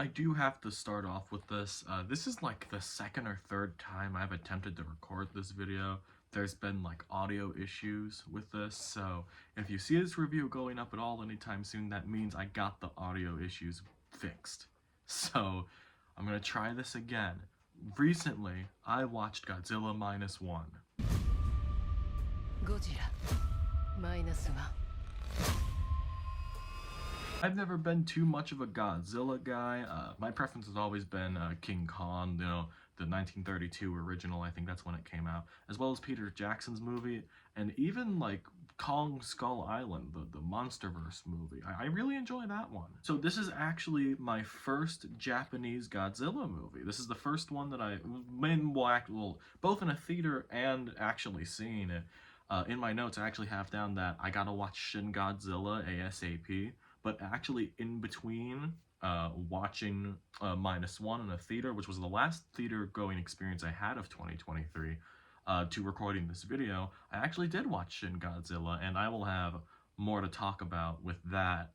I do have to start off with this. This is like the second or third time I've attempted to record this video. There's been like audio issues with this, so if you see this review going up at all anytime soon, that means I got the audio issues fixed. So I'm gonna try this again. Recently, I watched Godzilla Minus One. Godzilla Minus One. I've never been too much of a Godzilla guy. My preference has always been King Kong, you know, the 1932 original, I think that's when it came out, as well as Peter Jackson's movie, and even like Kong Skull Island, the Monsterverse movie. I really enjoy that one. So this is actually my first Japanese Godzilla movie. This is the first one that I, both in a theater and actually seeing it. In my notes, I actually have down that I gotta watch Shin Godzilla ASAP. But actually in between watching Minus One in a theater, which was the last theater going experience I had of 2023, to recording this video, I actually did watch Shin Godzilla, and I will have more to talk about with that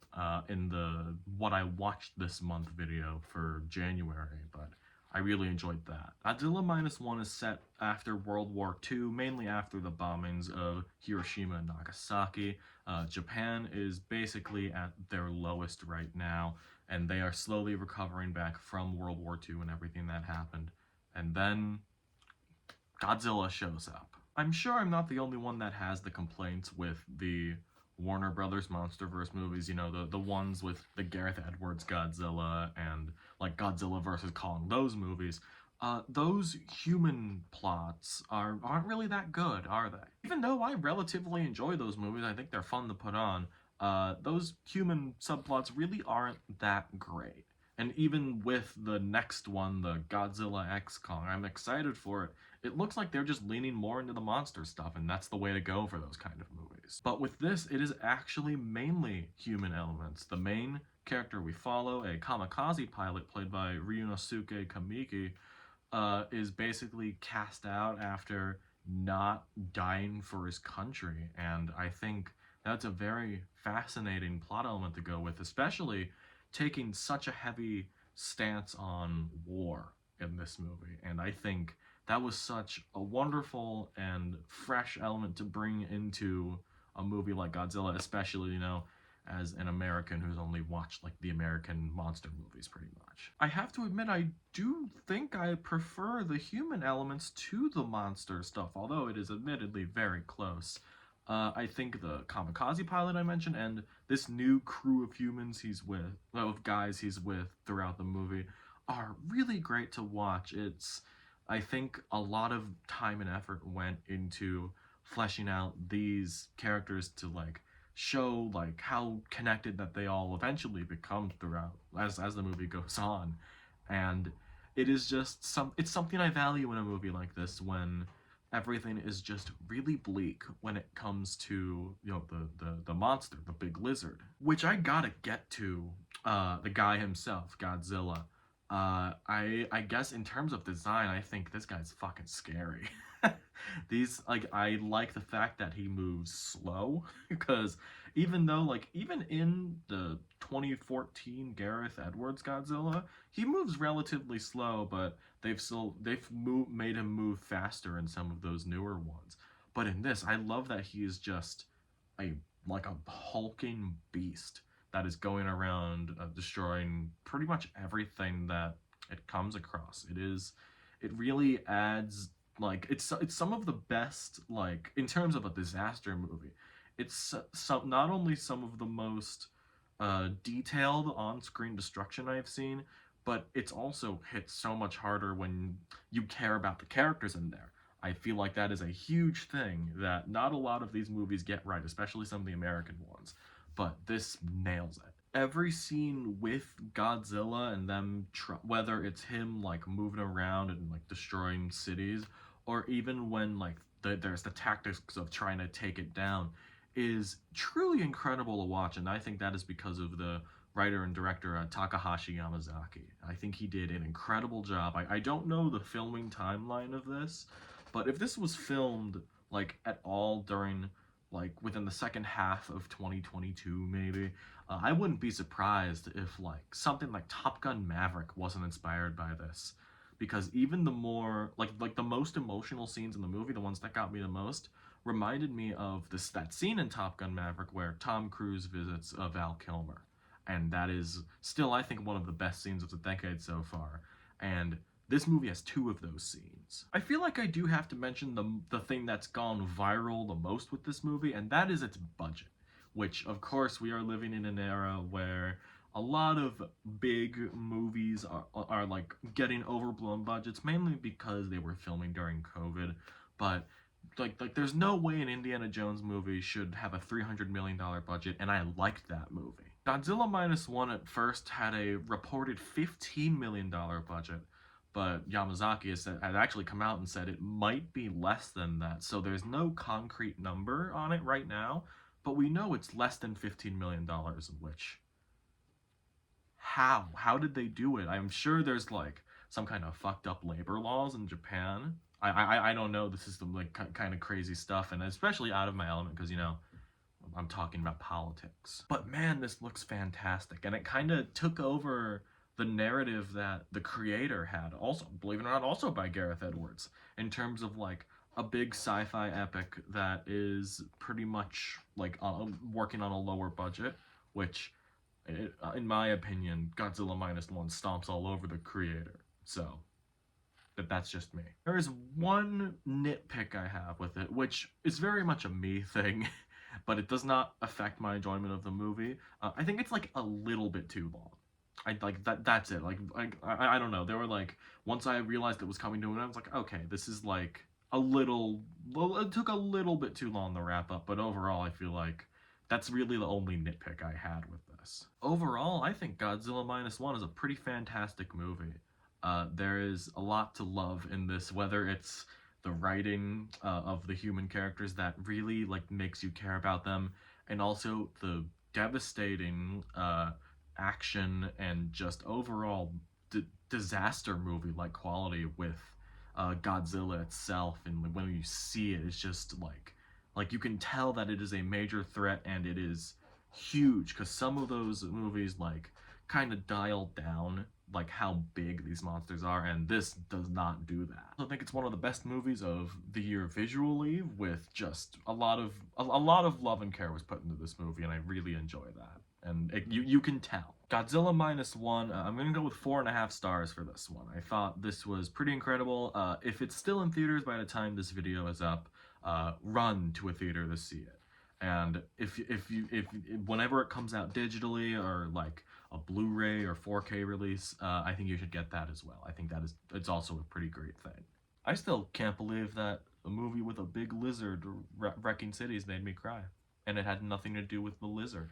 in the what I watched this month video for January, but I really enjoyed that. Godzilla Minus One is set after World War II, mainly after the bombings of Hiroshima and Nagasaki. Japan is basically at their lowest right now, and they are slowly recovering back from World War II and everything that happened. And then Godzilla shows up. I'm sure I'm not the only one that has the complaints with the Warner Brothers Monsterverse movies, you know, the ones with the Gareth Edwards Godzilla and like Godzilla vs. Kong, those movies. Those human plots aren't really that good, are they? Even though I relatively enjoy those movies, I think they're fun to put on, those human subplots really aren't that great. And even with the next one, the Godzilla X Kong, I'm excited for it. It looks like they're just leaning more into the monster stuff, and that's the way to go for those kind of movies. But with this, it is actually mainly human elements. The main character we follow, a kamikaze pilot played by Ryunosuke Kamiki, is basically cast out after not dying for his country, and I think that's a very fascinating plot element to go with, especially taking such a heavy stance on war in this movie. And I think that was such a wonderful and fresh element to bring into a movie like Godzilla, especially, you know, as an American who's only watched like the American monster movies pretty much. I have to admit, I do think I prefer the human elements to the monster stuff, although it is admittedly very close. I think the kamikaze pilot I mentioned and this new crew of humans of guys he's with throughout the movie are really great to watch. I think a lot of time and effort went into fleshing out these characters to like show like how connected that they all eventually become throughout as the movie goes on. And it is just it's something I value in a movie like this, when everything is just really bleak when it comes to, you know, the monster, the big lizard, which I gotta get to the guy himself, Godzilla. I guess in terms of design, I think this guy's fucking scary. I like the fact that he moves slow, because even though, like, even in the 2014 Gareth Edwards Godzilla, he moves relatively slow, but made him move faster in some of those newer ones. But in this, I love that he is just a hulking beast that is going around destroying pretty much everything that it comes across. It really adds, like, it's some of the best, like, in terms of a disaster movie. It's not only some of the most detailed on-screen destruction I've seen, but it's also hit so much harder when you care about the characters in there. I feel like that is a huge thing that not a lot of these movies get right, especially some of the American ones, but this nails it. Every scene with Godzilla and them, whether it's him like moving around and like destroying cities, or even when like there's the tactics of trying to take it down, is truly incredible to watch. And I think that is because of the writer and director Takahashi Yamazaki. I think he did an incredible job. I don't know the filming timeline of this, but if this was filmed like at all during like within the second half of 2022 maybe. I wouldn't be surprised if like something like Top Gun Maverick wasn't inspired by this, because even the more like the most emotional scenes in the movie, the ones that got me the most, reminded me of that scene in Top Gun Maverick where Tom Cruise visits Val Kilmer, and that is still, I think, one of the best scenes of the decade so far. And this movie has two of those scenes. I feel like I do have to mention the thing that's gone viral the most with this movie, and that is its budget. Which, of course, we are living in an era where a lot of big movies are like getting overblown budgets, mainly because they were filming during COVID. But like there's no way an Indiana Jones movie should have a $300 million budget, and I liked that movie. Godzilla Minus One at first had a reported $15 million budget, but Yamazaki had actually come out and said it might be less than that. So there's no concrete number on it right now, but we know it's less than $15 million, which... How did they do it? I'm sure there's like some kind of fucked up labor laws in Japan. I don't know. This is some like kind of crazy stuff, and especially out of my element because, you know, I'm talking about politics. But man, this looks fantastic, and it kind of took over the narrative that the creator had, also, believe it or not, also by Gareth Edwards, in terms of like a big sci-fi epic that is pretty much like working on a lower budget, which, in my opinion, Godzilla Minus One stomps all over the creator. So that's just me. There is one nitpick I have with it, which is very much a me thing, but it does not affect my enjoyment of the movie. I think it's like a little bit too long. I like that. That's it. Like I don't know. There were like, once I realized it was coming to an end, I was like, okay, this is like a little. Well, it took a little bit too long to wrap up, but overall, I feel like that's really the only nitpick I had with this. Overall, I think Godzilla Minus One is a pretty fantastic movie. There is a lot to love in this, whether it's the writing of the human characters that really like makes you care about them, and also the devastating action and just overall disaster movie like quality with Godzilla itself. And when you see it, it's just like you can tell that it is a major threat, and it is huge, because some of those movies like kind of dial down like how big these monsters are, and this does not do that. I think it's one of the best movies of the year visually, with just a lot of love and care was put into this movie, and I really enjoy that. And you can tell. Godzilla Minus One, I'm gonna go with 4.5 stars for this one. I thought this was pretty incredible. If it's still in theaters by the time this video is up, run to a theater to see it. And if whenever it comes out digitally or like a Blu-ray or 4K release, I think you should get that as well. I think it's also a pretty great thing. I still can't believe that a movie with a big lizard wrecking cities made me cry, and it had nothing to do with the lizard.